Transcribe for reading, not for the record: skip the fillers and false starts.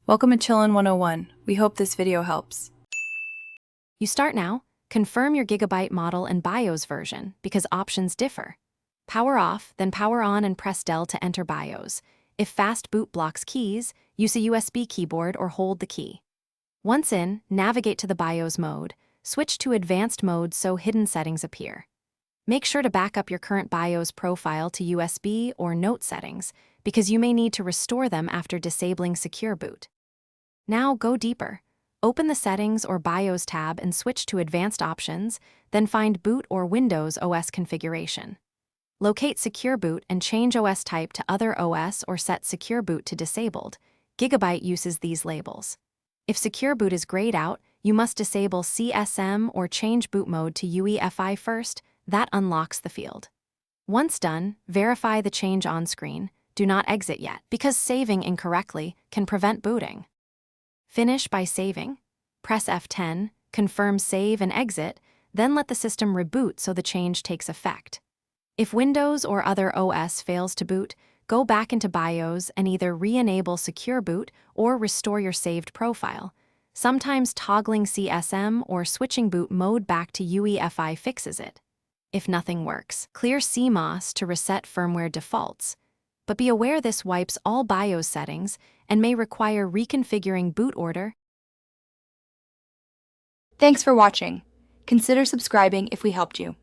Welcome to Chillin' 101. We hope this video helps. You start now. Confirm your Gigabyte model and BIOS version because options differ. Power off, then power on and press Del to enter BIOS. If fast boot blocks keys, use a USB keyboard or hold the key. Once in, navigate to the BIOS mode. Switch to advanced mode so hidden settings appear. Make sure to back up your current BIOS profile to USB or Note settings because you may need to restore them after disabling Secure Boot. Now go deeper. Open the Settings or BIOS tab and switch to Advanced Options, then find Boot or Windows OS configuration. Locate Secure Boot and change OS type to Other OS or set Secure Boot to Disabled. Gigabyte uses these labels. If Secure Boot is grayed out, you must disable CSM or change boot mode to UEFI first. That unlocks the field. Once done, verify the change on screen. Do not exit yet, because saving incorrectly can prevent booting. Finish by saving. Press F10, confirm save and exit, then let the system reboot so the change takes effect. If Windows or other OS fails to boot, go back into BIOS and either re-enable Secure Boot or restore your saved profile. Sometimes toggling CSM or switching boot mode back to UEFI fixes it. If nothing works, clear CMOS to reset firmware defaults. But be aware this wipes all BIOS settings and may require reconfiguring boot order. Thanks for watching. Consider subscribing if we helped you.